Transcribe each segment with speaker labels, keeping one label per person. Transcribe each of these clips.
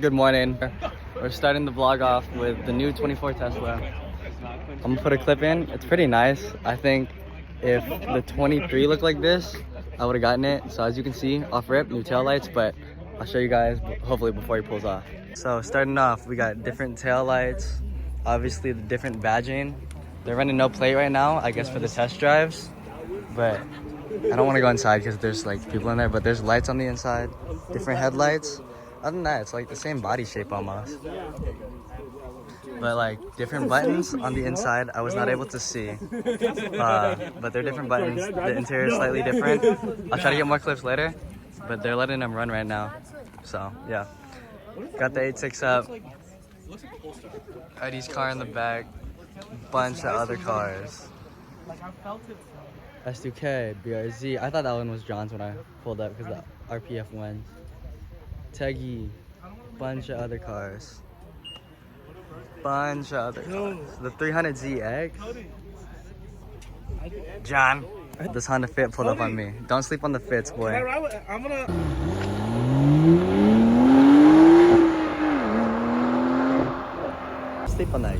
Speaker 1: Good morning. We're starting the vlog off with the new 24 Tesla. I'm gonna put a clip in. It's pretty nice. I think if the 23 looked like this, I would have gotten it. So as you can see, off rip, new tail lights, but I'll show you guys hopefully before he pulls off. So starting off, we got different tail lights, obviously the different badging. They're running no plate right now, I guess for the test drives, but I don't want to go inside because there's like people in there, but there's lights on the inside, different headlights. Other than that, it's like the same body shape almost. But like different buttons on the inside, I was not able to see. But they're different buttons. The interior is slightly different. I'll try to get more clips later, but they're letting them run right now. So yeah. Got the 86 up. Eddie's car in the back. Bunch of other cars. S2K, BRZ. I thought that one was John's when I pulled up because the RPF wins. Teggy, bunch of other cars. Bunch of other cars. The 300ZX. John. This Honda Fit pulled up on me. Don't sleep on the Fits, boy. I'm gonna... Sleep on that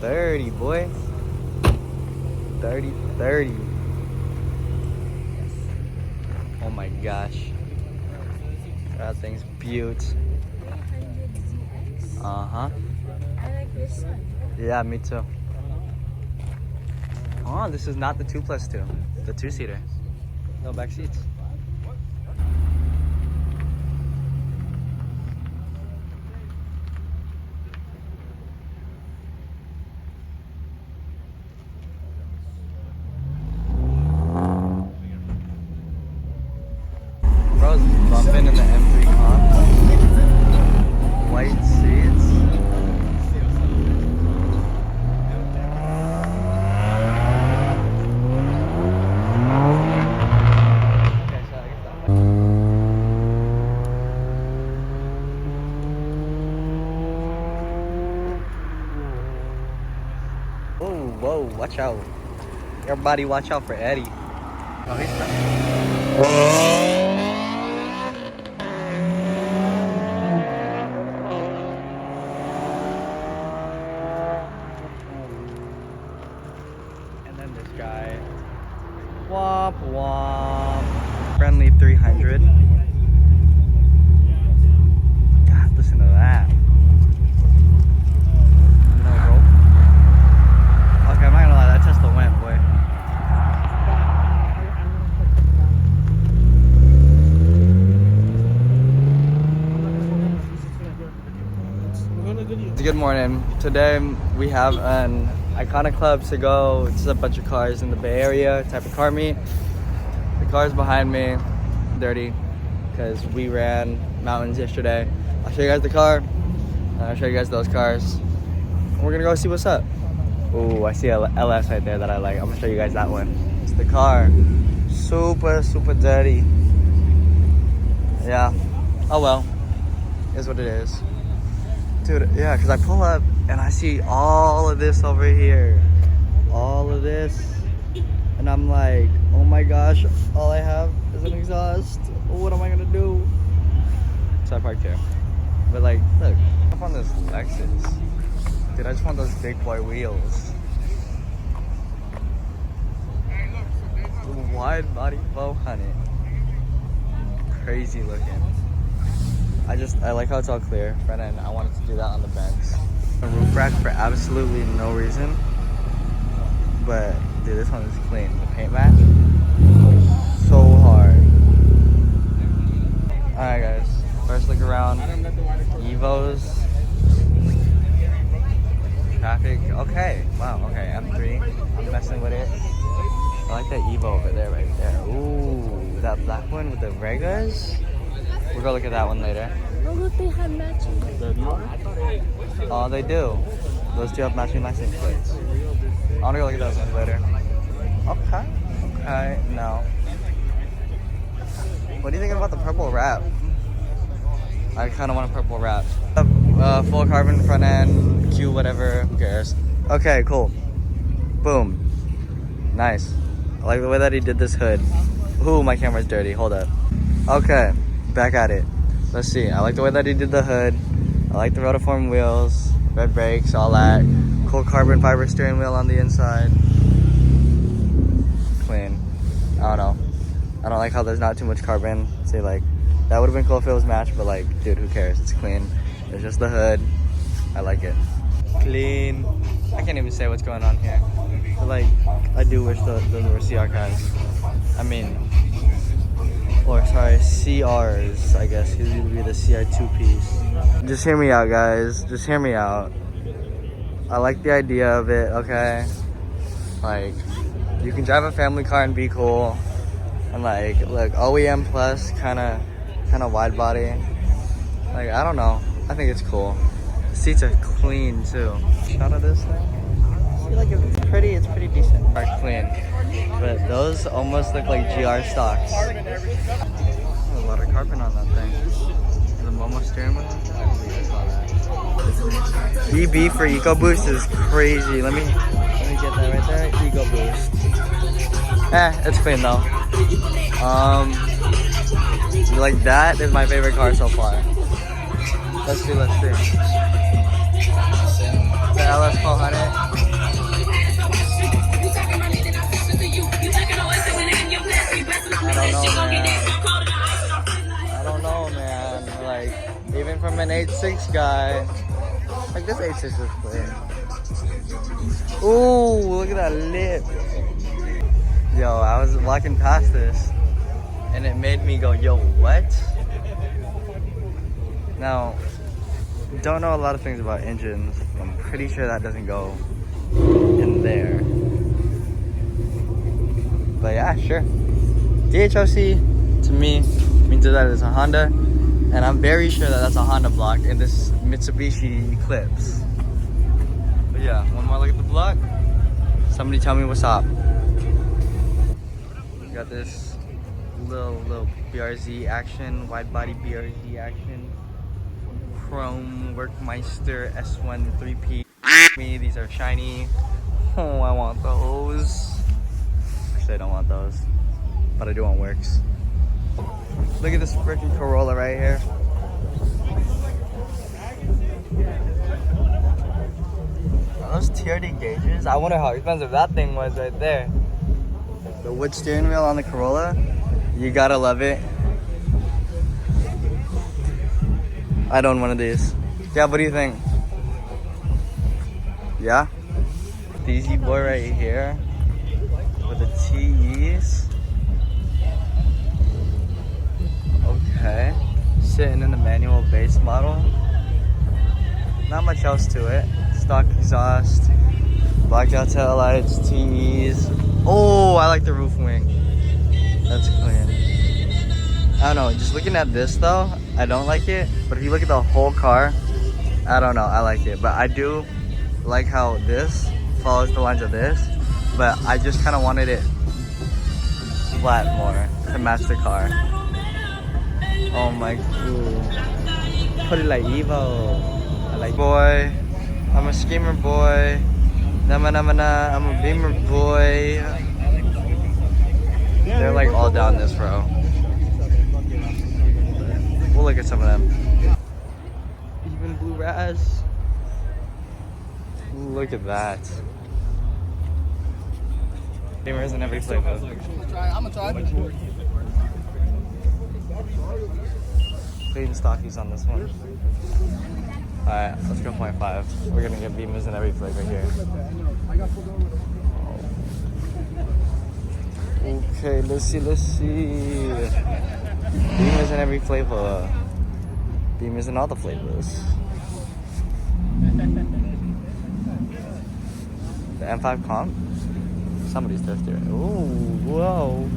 Speaker 1: 30, boy. 30. Oh my gosh. That thing's beaut. Uh-huh.
Speaker 2: I like this one.
Speaker 1: Yeah, me too. Oh, this is not the 2+2. The 2-seater. No back seats. Bro's bumping in the M3 comp. White seats. Whoa, watch out. Everybody watch out for Eddie. Oh, he's stuck. Guy. Womp womp. Friendly 300. God, listen to that. No rope. Okay, I'm not gonna lie, that Tesla went, boy. Good morning. Today we have an Icona Club to go. It's a bunch of cars in the Bay Area type of car meet. The cars behind me, dirty, because we ran mountains yesterday. I'll show you guys the car, and I'll show you guys those cars. And we're gonna go see what's up. Ooh, I see a LS right there that I like. I'm gonna show you guys that one. It's the car. Super dirty. Yeah. Oh well. Is what it is. Dude, yeah, because I pull up and I see all of this over here. All of this. And I'm like, oh my gosh, all I have is an exhaust. What am I going to do? So I parked here. But like, look, I'm on this Lexus. Dude, I just want those big boy wheels. Wide body 400. Crazy looking. I like how it's all clear, front end. I wanted to do that on the Benz. A roof rack for absolutely no reason, but dude, this one is clean. The paint match, so hard. All right, guys. First look around. Evos, traffic. Okay, wow. Okay, M3. I'm messing with it. I like that Evo over there, right there. Ooh, that black one with the Regas. We'll go look at that one later.
Speaker 2: Oh, look, they have matching.
Speaker 1: Oh, they do. Those two have matching license plates. I want to go look at those ones later. Okay, no. What do you think about the purple wrap? I kind of want a purple wrap. Full carbon front end, Q, whatever, who cares? Okay, cool. Boom. Nice. I like the way that he did this hood. Ooh, my camera's dirty. Hold up. Okay. Back at it. Let's see. I like the way that he did the hood. I like the rotiform wheels, red brakes, all that. Cool carbon fiber steering wheel on the inside. Clean. I don't know. I don't like how there's not too much carbon. See, like, that would have been cool if it was matched, but like, dude, who cares? It's clean. It's just the hood. I like it. Clean. I can't even say what's going on here. But like, I do wish those were CR cars. I mean, or sorry, CRs, I guess. These would be the CR2 piece. Just hear me out, guys. Just hear me out. I like the idea of it, okay? Like, you can drive a family car and be cool. And like, look, OEM plus, kind of wide body. Like, I don't know. I think it's cool. The seats are clean too. Shot of this thing. I feel like it's pretty decent. Are clean, but those almost look like GR stocks. Oh, a lot of carbon on that thing. The Momo steering wheel. I believe I saw that. EB for EcoBoost is crazy. Let me get that right there. EcoBoost. It's clean though. Like that is my favorite car so far. Let's see. The LS 1200. I don't know, man. Like, even from an 8.6 guy, like this 8.6 is clean. Ooh, look at that lip. Yo, I was walking past this, and it made me go, yo, what? Now, don't know a lot of things about engines. I'm pretty sure that doesn't go in there. But yeah, sure. DHOC, to me, means that it's a Honda, and I'm very sure that that's a Honda block in this Mitsubishi Eclipse. But yeah, one more look at the block. Somebody tell me what's up. Got this little BRZ action, wide body BRZ action, chrome Workmeister S1 3P. Me, these are shiny. Oh, I want those. Actually, I don't want those, but I do want Works. Look at this freaking Corolla right here. Are those TRD gauges? I wonder how expensive that thing was right there. The wood steering wheel on the Corolla, you gotta love it. I'd own one of these. Yeah, what do you think? Yeah? The Easy Boy right here with the TEs. Okay. Sitting in the manual base model. Not much else to it. Stock exhaust, blacked out tail lights, TEs. Oh, I like the roof wing. That's clean. I don't know, just looking at this though, I don't like it. But if you look at the whole car, I don't know, I like it. But I do like how this follows the lines of this. But I just kind of wanted it flat more to match the car. Oh my god. Put it like Evo. I like boy. I'm a schemer boy. I'm a beamer boy. They're like all down this row. We'll look at some of them. Even blue Raz. Look at that. Beamers in every flavor. I'm gonna try. Clean stockies on this one. Alright, let's go 0.5. We're gonna get beamers in every flavor here. Okay, let's see. Beamers in every flavor. Beamers in all the flavors. The M5 comp? Somebody's thirsty. Ooh, whoa.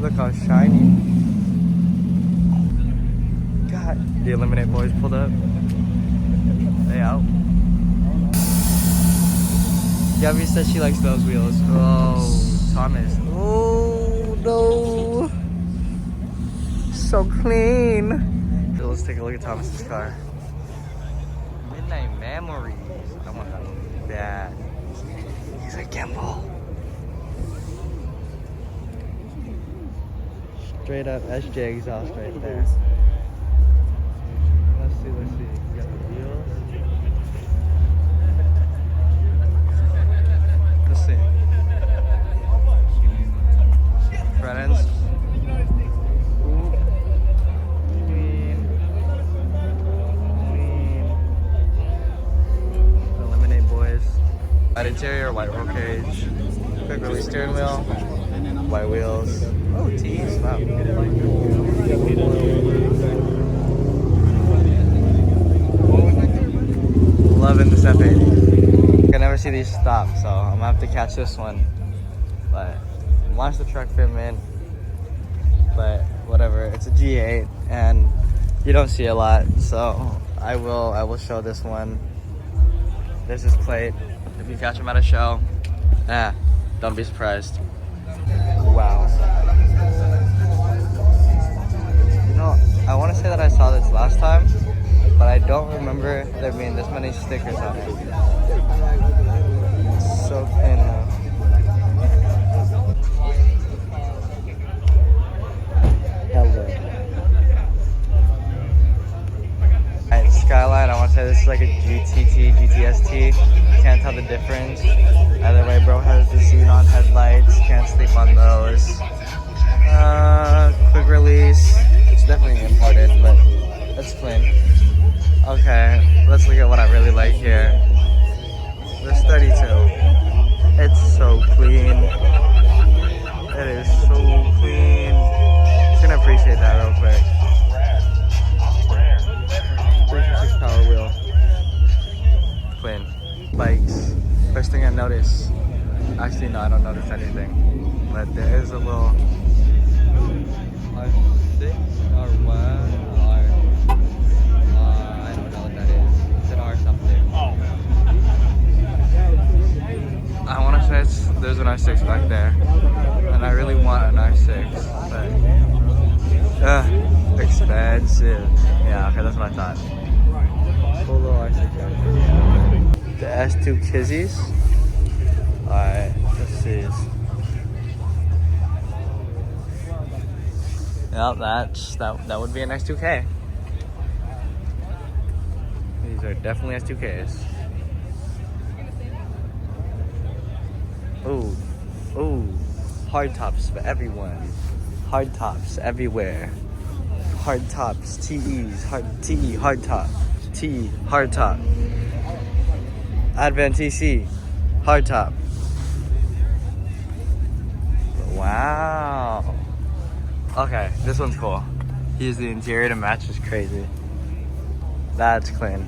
Speaker 1: Look how shiny. God. The Eliminate boys pulled up. They out. Gabby says she likes those wheels. Oh, Thomas. Oh, no. So clean. So let's take a look at Thomas's car. Midnight Memories. I want that bad. He's a gimbal. Straight up SJ exhaust right there. Let's see. We got White interior, white roll cage, quick release steering wheel, white wheels. Oh, tees, wow. Loving this F80. I never see these stop, so I'm gonna have to catch this one. But watch the truck fit in. But whatever, it's a G8 and you don't see a lot, so I will show this one. There's his plate. If you catch him at a show, don't be surprised. Wow. You know, I want to say that I saw this last time, but I don't remember there being this many stickers on it. It's so clean now. Alright, Skyline, I want to say this is like a GTT, GTST. Can't tell the difference. Either way, bro has the xenon headlights. Can't sleep on those. Quick release. It's definitely imported, but it's clean. Okay, let's look at what I really like here. This 32. It's so clean. It is so clean. Just gonna appreciate that real quick. 356 power wheel. Clean. Bikes. First thing I notice. Actually, no, I don't notice anything. But there is a little R6 or what? I don't know what that is. It's an R something. I want to say there's an R6 back there. And I really want an R6. But, expensive. Yeah, okay, that's what I thought. Full little R6. The S2 Kizzies. Alright, let's see. Yep, that would be an S2K. These are definitely S2Ks. Ooh, hard tops for everyone. Hard tops everywhere. Hard tops, TEs, TE, hard top, TE, hard top. Advent TC, hard top. Wow. Okay, this one's cool. Here's the interior to match, is crazy. That's clean.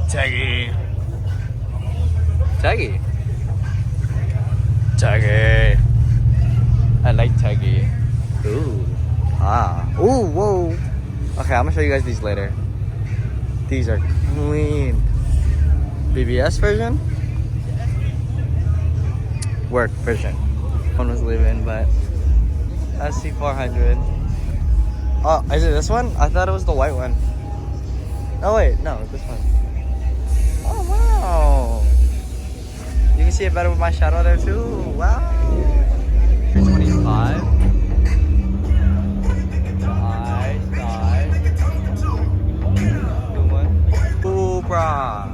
Speaker 1: Taggy. I like Taggy. Ooh. Ooh, whoa. Okay, I'm gonna show you guys these later. These are clean. BBS version? Work version. One was leaving, but SC400. Oh, is it this one? I thought it was the white one. Oh wait, no, this one. Oh wow. You can see it better with my shadow there too. Wow. 325. Good one. Supra.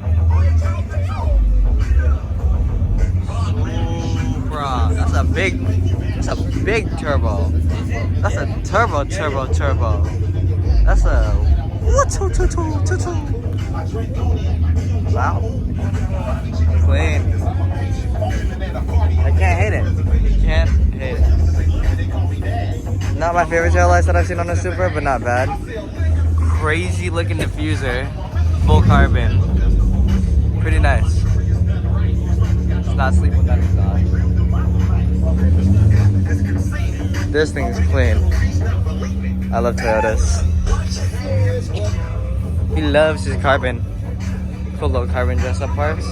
Speaker 1: That's a big turbo. That's a turbo. That's a wow. Clean. I can't hate it. Not my favorite tail lights that I've seen on a Supra, but not bad. Crazy looking diffuser. Full carbon. Pretty nice. Just not sleep with that exhaust. This thing is clean. I love Toyotas. He loves his carbon. Cool little carbon dress up parts.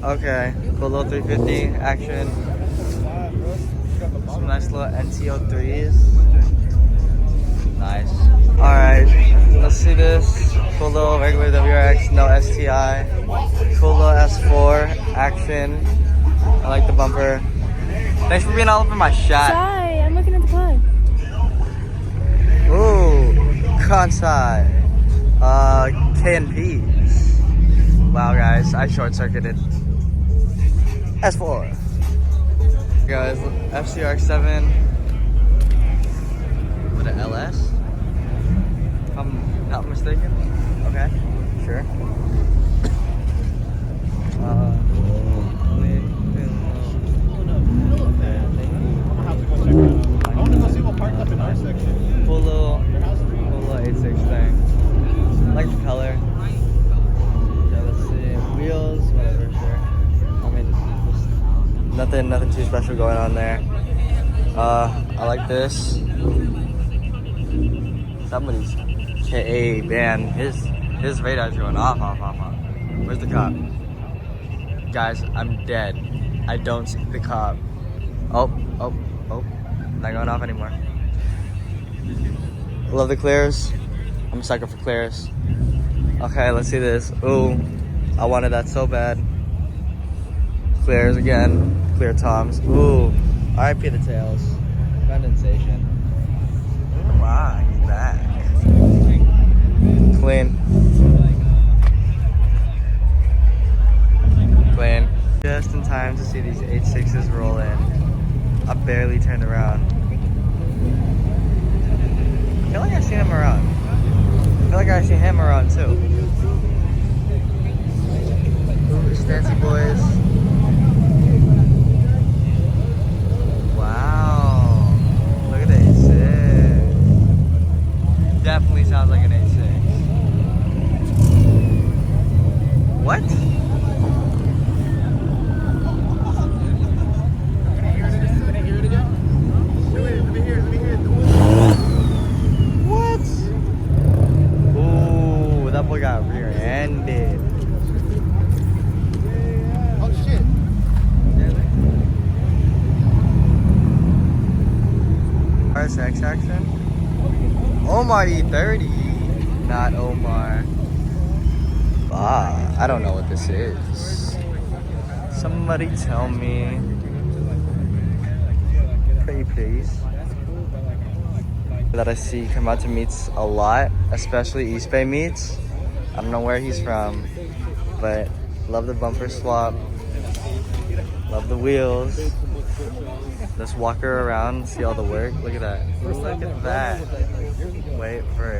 Speaker 1: Okay, cool little 350 action. Some nice little NTO3s. Nice. Alright, let's see this. Cool little regular WRX, no STI. Cool little S4 action. I like the bumper. Thanks for being all over my shot.
Speaker 2: Sorry, I'm looking at the pod.
Speaker 1: Ooh, Kansai. K&Ps. Wow, guys, I short-circuited. S4. Guys, FCRX7 with an LS. If I'm not mistaken. Okay. Cool little 86 thing. I like the color. Yeah, let's see. Wheels, whatever, sure. I mean, just nothing too special going on there. I like this. Somebody's KA, man. His radar's going off. Where's the cop? Guys, I'm dead. I don't see the cop. Oh. Not going off anymore. Love the clears. I'm a sucker for clears. Okay, let's see this. Ooh, I wanted that so bad. Clears again. Clear toms. Ooh, RIP the tails. Condensation. Wow, he's back. Clean. Clean. Just in time to see these 86s roll in. I barely turned around. I feel like I've seen him around. I feel like I've seen him around too. Ooh, Stancy boys. Wow. Look at the 86. Definitely sounds like an 86. What? That boy got rear-ended.
Speaker 3: Oh shit.
Speaker 1: RSX action? Omar E30. Not Omar. Ah, I don't know what this is. Somebody tell me. Pretty please. That I see come out to meets a lot, especially East Bay meets. I don't know where he's from, but love the bumper swap. Love the wheels. Let's walk her around, see all the work. Look at that. Look at that. Wait for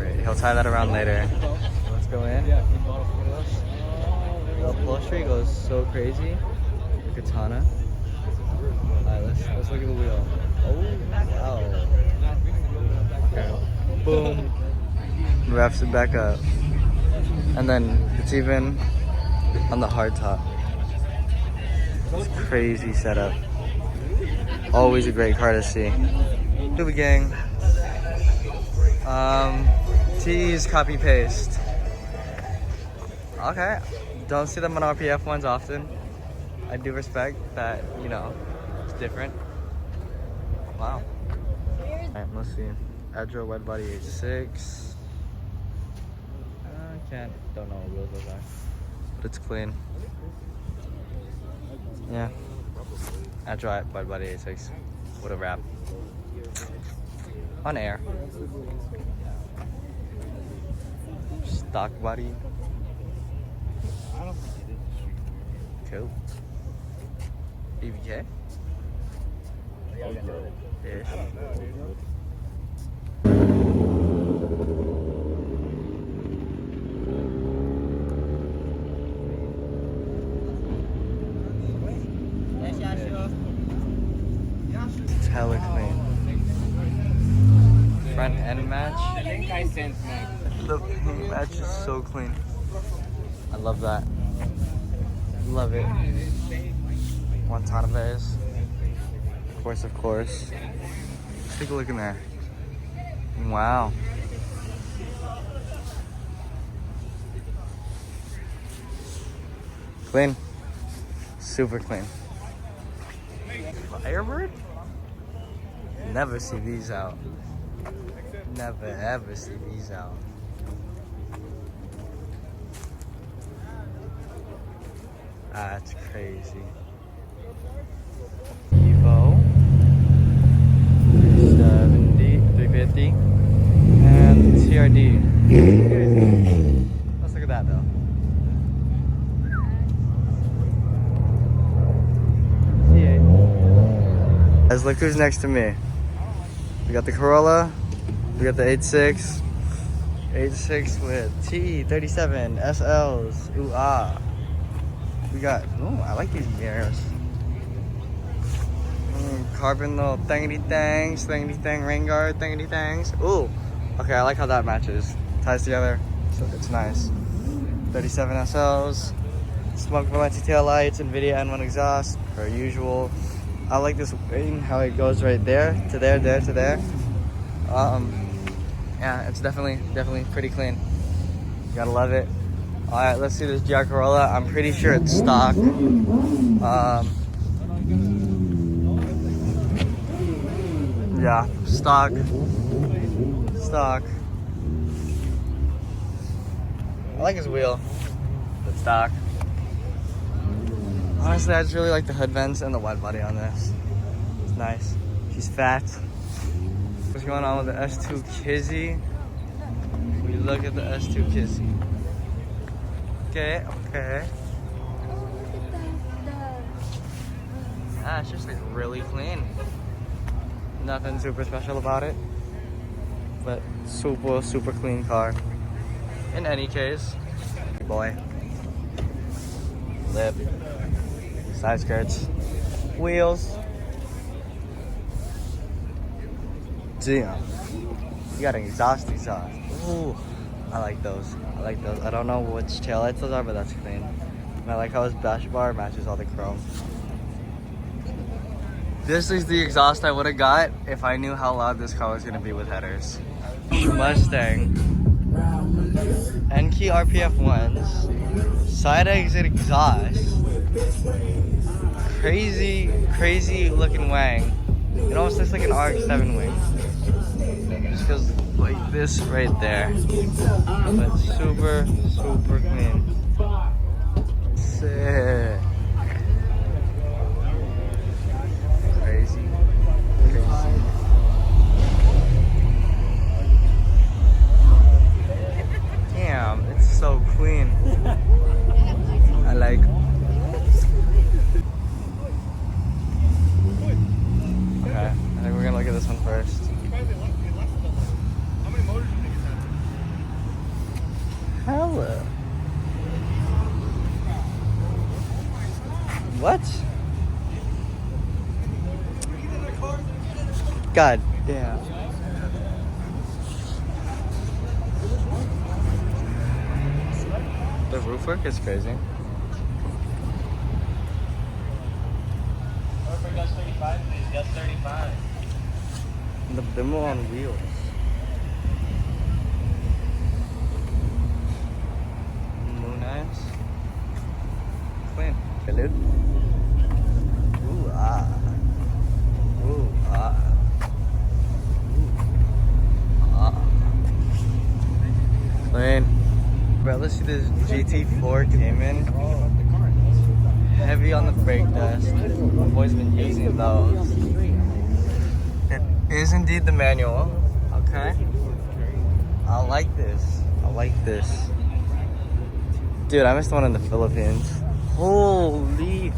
Speaker 1: it. He'll tie that around later. Let's go in. The upholstery goes so crazy. The katana. Alright, let's look at the wheel. Oh, wow. Okay. Boom. Wraps it back up. And then it's even on the hard top. It's crazy setup. Always a great car to see. Doobie gang. T's copy paste. Okay. Don't see them on RPF ones often. I do respect that, you know, it's different. Wow. Alright, let's see. Edro wide body 86. Don't know what wheels those are. But it's clean. Yeah. Edro wide body 86. What a wrap. On air. Stock body. Cool. BBK? Ish. It's hella clean. Front end match. The paint match is so clean. I love that. Love it. Guantanabe's. Of course. Let's take a look in there. Wow. Clean. Super clean. Firebird? Never see these out. Never ever see these out. That's crazy. Evo 370, 350, and TRD. Let's look at that though. Guys, look who's next to me. We got the Corolla, we got the 86 with T37 SLs. Ooh ah. We got, ooh, I like these mirrors. carbon little thingity thang, rain guard thingity thangs. Ooh, okay, I like how that matches. Ties together, so it's nice. 37 SLs, smoke Valenti tail lights, NVIDIA N1 exhaust, per usual. I like this wing, how it goes right there to there, there to there. Yeah, it's definitely pretty clean. Gotta love it. All right, let's see this GR Corolla. I'm pretty sure it's stock. Yeah, stock. I like his wheel. It's stock. Honestly, I just really like the hood vents and the wide body on this. It's nice. She's fat. What's going on with the S2 Kizzy? We look at the S2 Kizzy. Okay.
Speaker 2: Oh, look at
Speaker 1: Yeah, it's just like really clean. Nothing super special about it, but super clean car. In any case, boy. Lip, side skirts, wheels. Damn, you got an exhaust. Ooh, I like those. I don't know which taillights those are, but that's clean. And I like how his dash bar matches all the chrome. This is the exhaust I would have got if I knew how loud this car was gonna be with headers. Mustang. N-key RPF ones. Side exit exhaust. Crazy looking wang. It almost looks like an RX-7 wing. Just feels like this right there. But super clean. Sick. Crazy. Damn, it's so clean. I like. Okay, I think we're gonna look at this one first. Hello. What? God damn. The roof work is crazy.
Speaker 3: For Gus 35, please. Gus 35.
Speaker 1: The bimbo on wheels. Moon eyes. Clean. Okay, dude. Ooh, ah. Ooh, ah. Ooh, ah. Clean. Bro, let's see this GT4 Cayman. Heavy on the brake dust. My boy's been using those. It is indeed the manual. Okay. I like this. Dude, I missed one in the Philippines. Holy.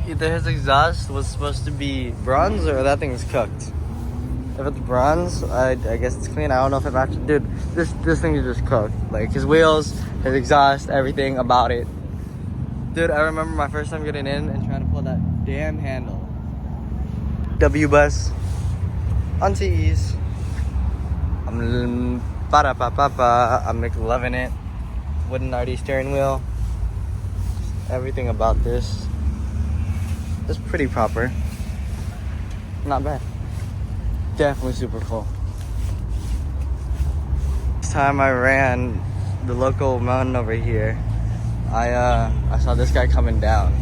Speaker 1: Either his exhaust was supposed to be bronze or that thing's cooked. If it's bronze, I guess it's clean. I don't know if it matches. Dude, this thing is just cooked. Like his wheels, his exhaust, everything about it. Dude, I remember my first time getting in and trying to pull that damn handle. W-bus on TEs. I'm like loving it. Wooden RD steering wheel. Everything about this is pretty proper. Not bad. Definitely super cool. This time I ran the local mountain over here, I saw this guy coming down.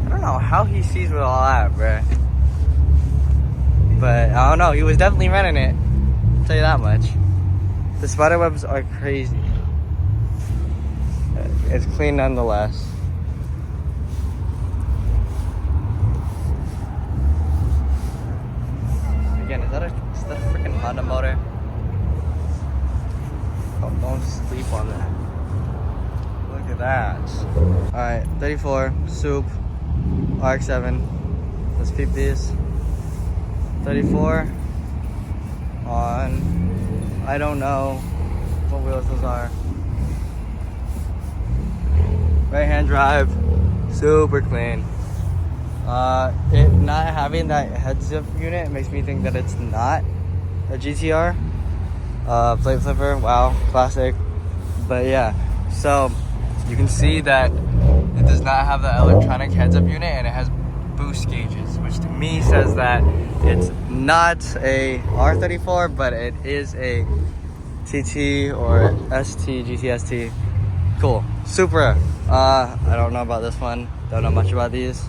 Speaker 1: I don't know how he sees with all that, bruh. But I don't know, he was definitely running it. I'll tell you that much. The spider webs are crazy. It's clean nonetheless. Again, is that a freaking Honda motor? Oh, don't sleep on that. Look at that. Alright, 34, soup, RX-7. Let's peep these. 34 on, I don't know what wheels those are. Right hand drive, super clean. It not having that heads-up unit makes me think that it's not a GTR. Plate flipper, wow, classic. But yeah, so you can see that it does not have the electronic heads-up unit, and it has boost gauges, which to me says that it's not a R34, but it is a TT or ST, GT ST. Cool. Supra. I don't know about this one. Don't know much about these.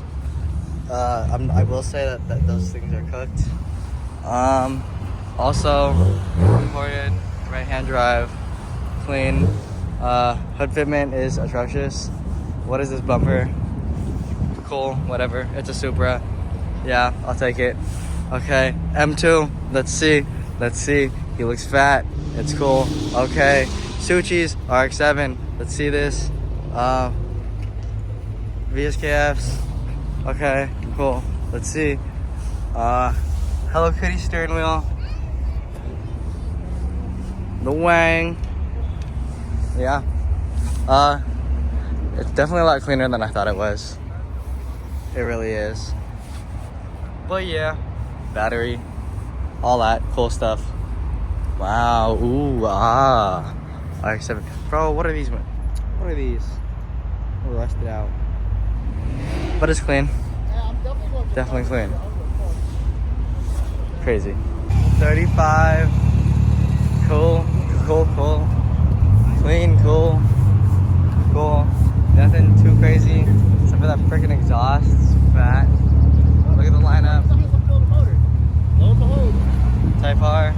Speaker 1: I will say that those things are cooked. Also, imported, right-hand drive, clean. Hood fitment is atrocious. What is this bumper? Cool, whatever. It's a Supra. Yeah, I'll take it. Okay, M2. Let's see. Let's see. He looks fat. It's cool. Okay, Suchis, RX-7. Let's see this. VSKFs. Okay, cool. Let's see. Hello Kitty steering wheel. The Wang. Yeah. It's definitely a lot cleaner than I thought it was. It really is. But yeah, battery, all that cool stuff. Wow. Ooh, ah. RX-7. Bro, what are these? What are these? Oh, rusted out. But it's clean. Definitely clean. Crazy. 35. Cool. Cool, cool. Clean, cool. Cool. Nothing too crazy. Except for that freaking exhaust. It's fat. Look at the lineup. Type R.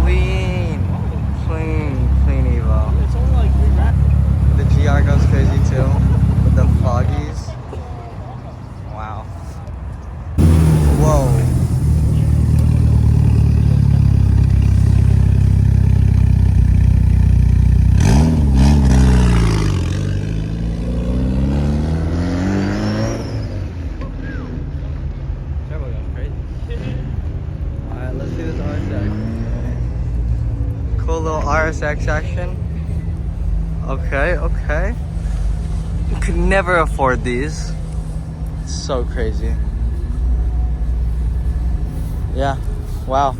Speaker 1: Clean. Clean. Clean Evo. The GR goes crazy too. With the foggies. Wow. Whoa. Cool little RSX action. Okay, okay. You could never afford these. It's so crazy. Yeah, wow.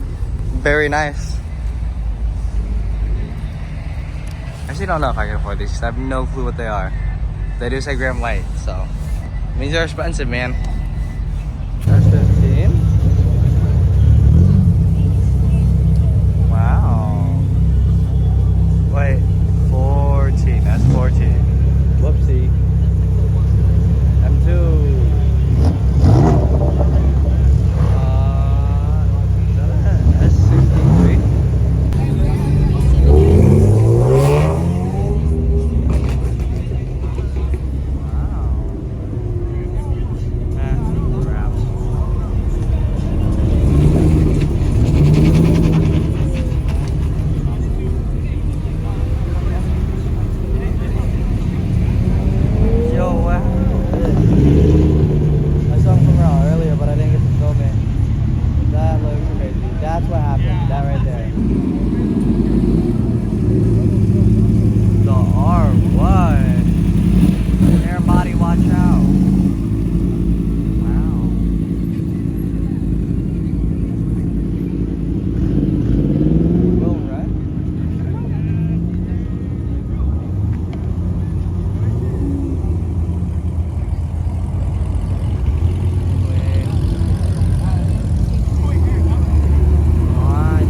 Speaker 1: Very nice. I actually don't know if I can afford these because I have no clue what they are. They do say gram light, so it means they're expensive, man. That's 15. Wow. Wait, 14. That's 14. Whoopsie. M2. Is that a S63? Wow. Crap. Yo, what happened? I saw him from around earlier, but I didn't get to film it. That looks crazy. That's what happened. That right there. The R1. Air body, watch out. Wow. Will run? What?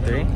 Speaker 1: 23?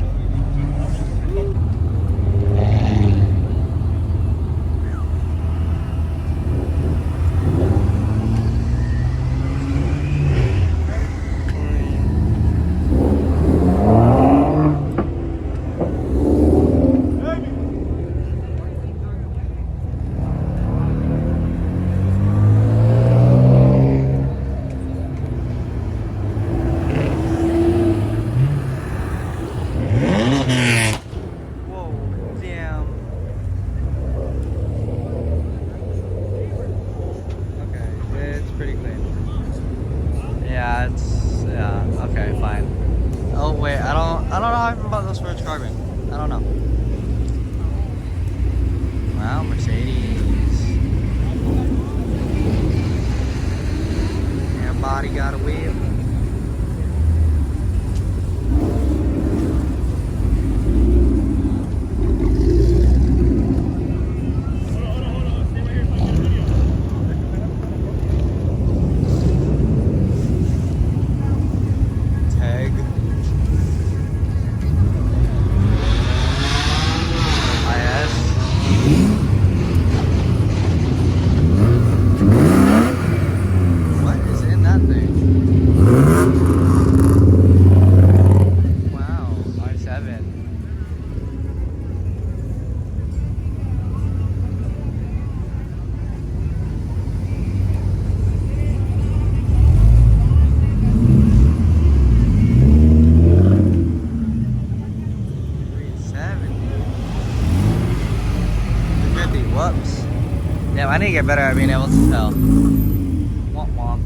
Speaker 1: Yeah, okay, fine. Oh wait, I don't know how I feel about those for carbon. I don't know. Wow, Mercedes. Everybody got a wheel. Whoops. Yeah, I need to get better at being able to tell. Womp womp.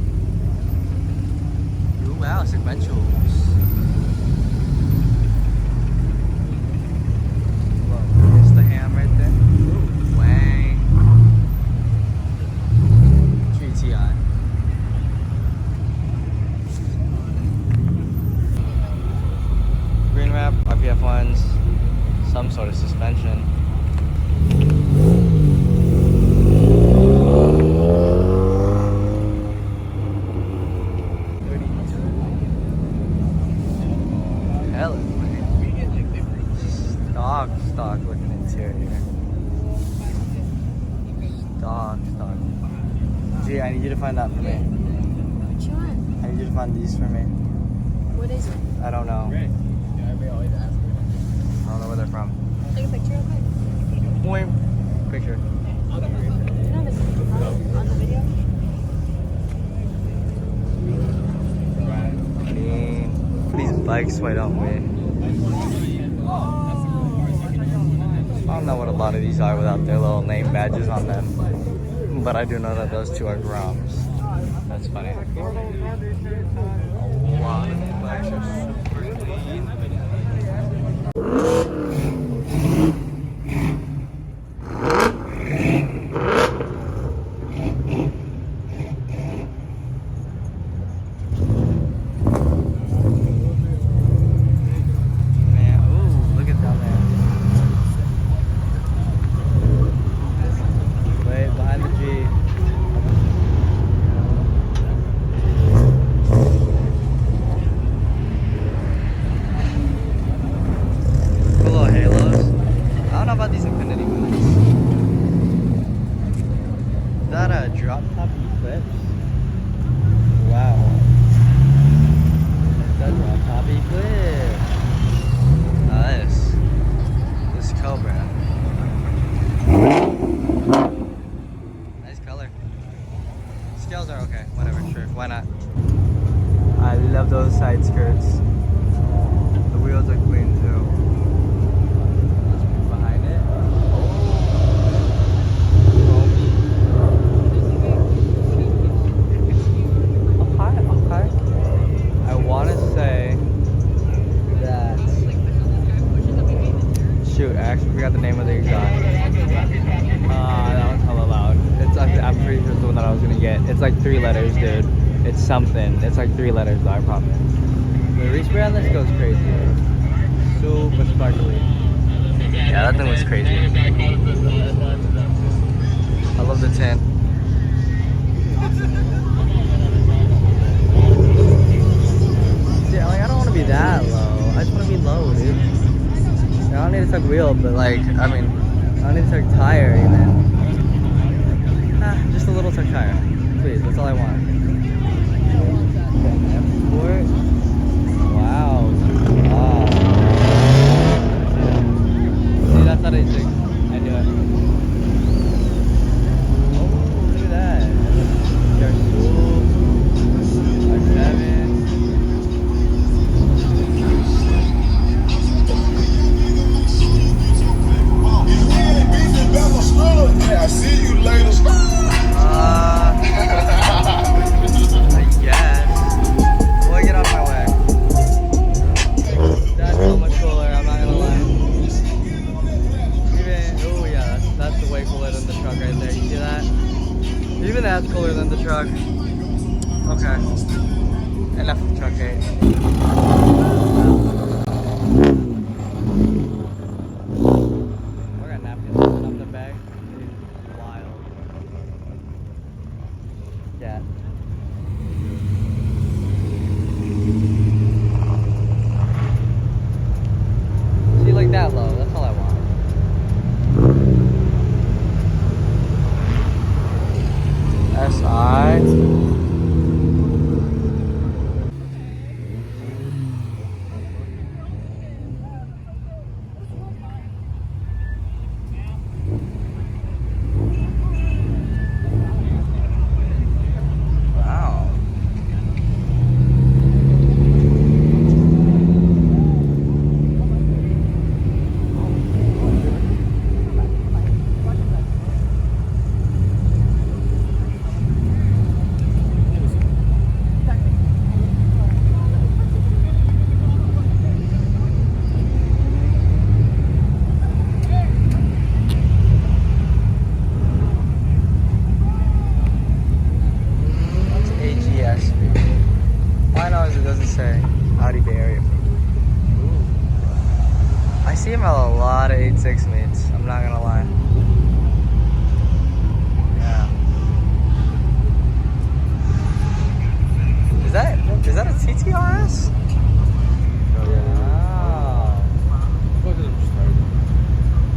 Speaker 1: Ooh, wow, sequentials. Whoa, there's the ham right there. Ooh, wang. GTI. Green wrap, RPF ones, some sort of suspension. Stock looking interior. Stock. Gee, I need you to find that for me.
Speaker 2: Which one?
Speaker 1: I need you to find these for me.
Speaker 2: What is it?
Speaker 1: I don't know. I don't know where they're from.
Speaker 2: Take a picture of it.
Speaker 1: Point. Picture.
Speaker 2: On the video?
Speaker 1: These bikes, why don't we? I don't know what a lot of these are without their little name badges on them, but I do know that those two are Groms. That's funny. A lot of these bikes are super clean. Drop top eclipse. Wow. That's a drop top eclipse. Nice. This Cobra. Nice color. Scales are okay. Whatever, sure. Why not? I love those side skirts. The wheels are clean too. Behind it. I want to say that. Shoot, I actually forgot the name of the exhaust. That one's hella loud. I'm pretty sure it's the one that I was gonna get. It's like 3 letters, dude. It's something. It's like 3 letters, though, I promise. The respray on this goes crazy. Super sparkly. Yeah, that thing was crazy. I love the tint. Yeah, like I don't want to be that low. I just want to be low, dude. I don't need to tuck wheel, but like, I mean, I don't need to tuck tire even. Just a little tuck tire, please. That's all I want. F-Sport. Wow. Wow. See, that's not A6. I knew it. Oh, look at that. GR86. R7.
Speaker 4: Yeah, I see you later.
Speaker 1: I guess. Boy, get out of my way. That's so much cooler, I'm not gonna lie. Even, oh yeah, that's way cooler than the truck right there. You see that? Even that's cooler than the truck. Okay. Enough of the truck hate. I got napkins off the bag. It's wild. Yeah. See, like that low. That's all I want. SI. Wow. What's AGS? All I know is it doesn't say Audi Bay Area. Ooh. I see him at a lot of 8.6 meets. I'm not gonna lie. Yeah. Is that a TTRS? Oh yeah. Wow.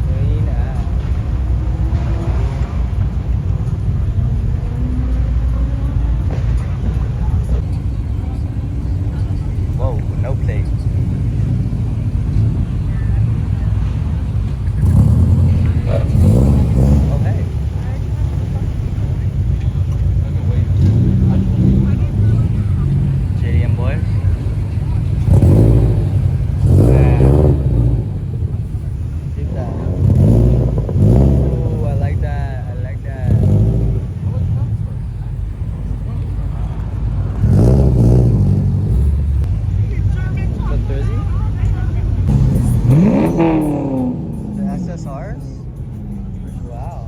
Speaker 1: Clean ass. Whoa, no plate. Oh hey. JDM boys. Keep that. Ooh, I like that. I like that. The 30? The SSRs? Wow.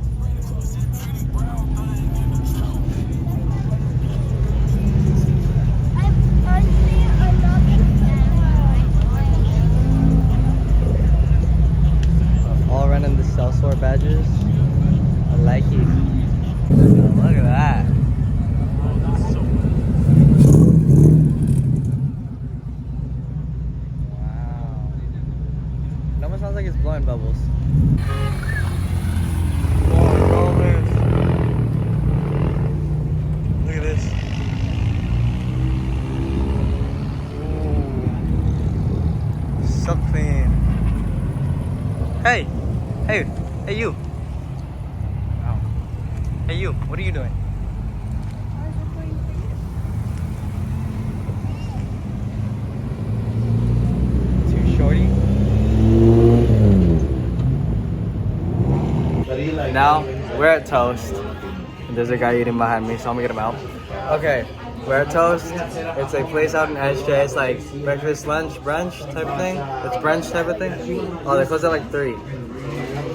Speaker 1: All running the Cellsor badges. I like it. Look at that. Wow. It almost sounds like it's blowing bubbles. Look at this. Ooh. So clean. Hey! Hey! Hey you! Wow. Hey you, what are you doing? Too shorty? Now, we're at Toast. There's a guy eating behind me, so I'm gonna get him out. Okay, we're at Toast. It's a place out in SJ. It's like breakfast, lunch, brunch type of thing. It's brunch type of thing. Oh, they close at like 3.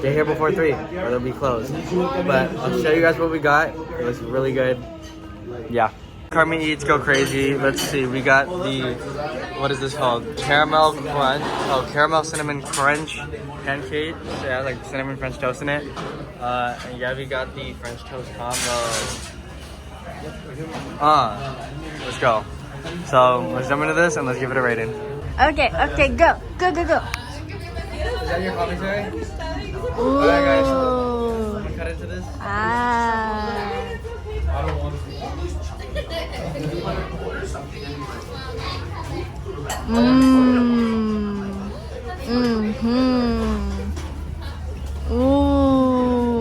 Speaker 1: Get here before 3, or they'll be closed. But I'll show you guys what we got. It was really good. Yeah. Carmi Eats go crazy. Let's see. We got the, what is this called? Caramel crunch. Oh, caramel cinnamon crunch pancake. So yeah, like cinnamon French toast in it. And yeah, we got the French toast combo. Let's go. So let's jump into this and let's give it a rating.
Speaker 2: Okay, okay, go. Go, go, go.
Speaker 1: Is that your commentary?
Speaker 2: Ooh.
Speaker 1: Alright guys, I'm gonna cut into this.
Speaker 2: Ah.
Speaker 1: I don't want to.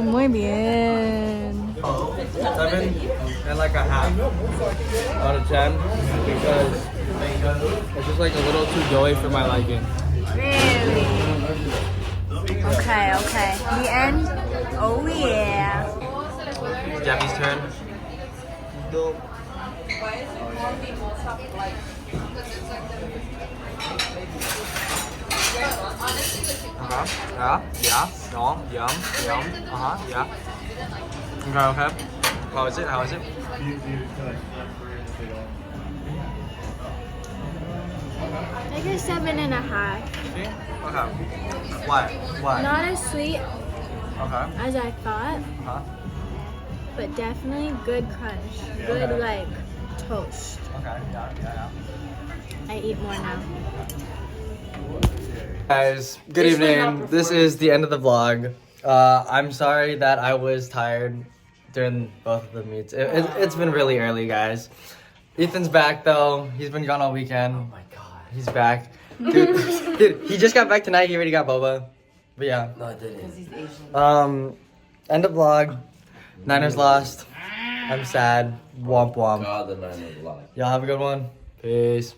Speaker 2: Muy bien.
Speaker 1: 7.5 out of 10 because it's just like a little too doughy for my liking.
Speaker 2: Really? Okay, okay. The end? Oh yeah.
Speaker 1: Jappy's turn. Yeah. No. Yum. Yeah. Okay. How is it?
Speaker 2: Like a 7.5.
Speaker 1: Okay. Why?
Speaker 2: Not as sweet
Speaker 1: Okay.
Speaker 2: as I thought, but definitely good crunch. Good like toast.
Speaker 1: Okay. Yeah.
Speaker 2: I eat more now.
Speaker 1: Guys, good evening. This is the end of the vlog. I'm sorry that I was tired during both of the meets. It's been really early, guys. Ethan's back though. He's been gone all weekend. Oh my god. He's back. Dude, he just got back tonight. He already got boba. But yeah.
Speaker 5: No, I didn't.
Speaker 1: End of vlog. Niners lost. I'm sad. Womp womp.
Speaker 5: God, the Niners lost.
Speaker 1: Y'all have a good one. Peace.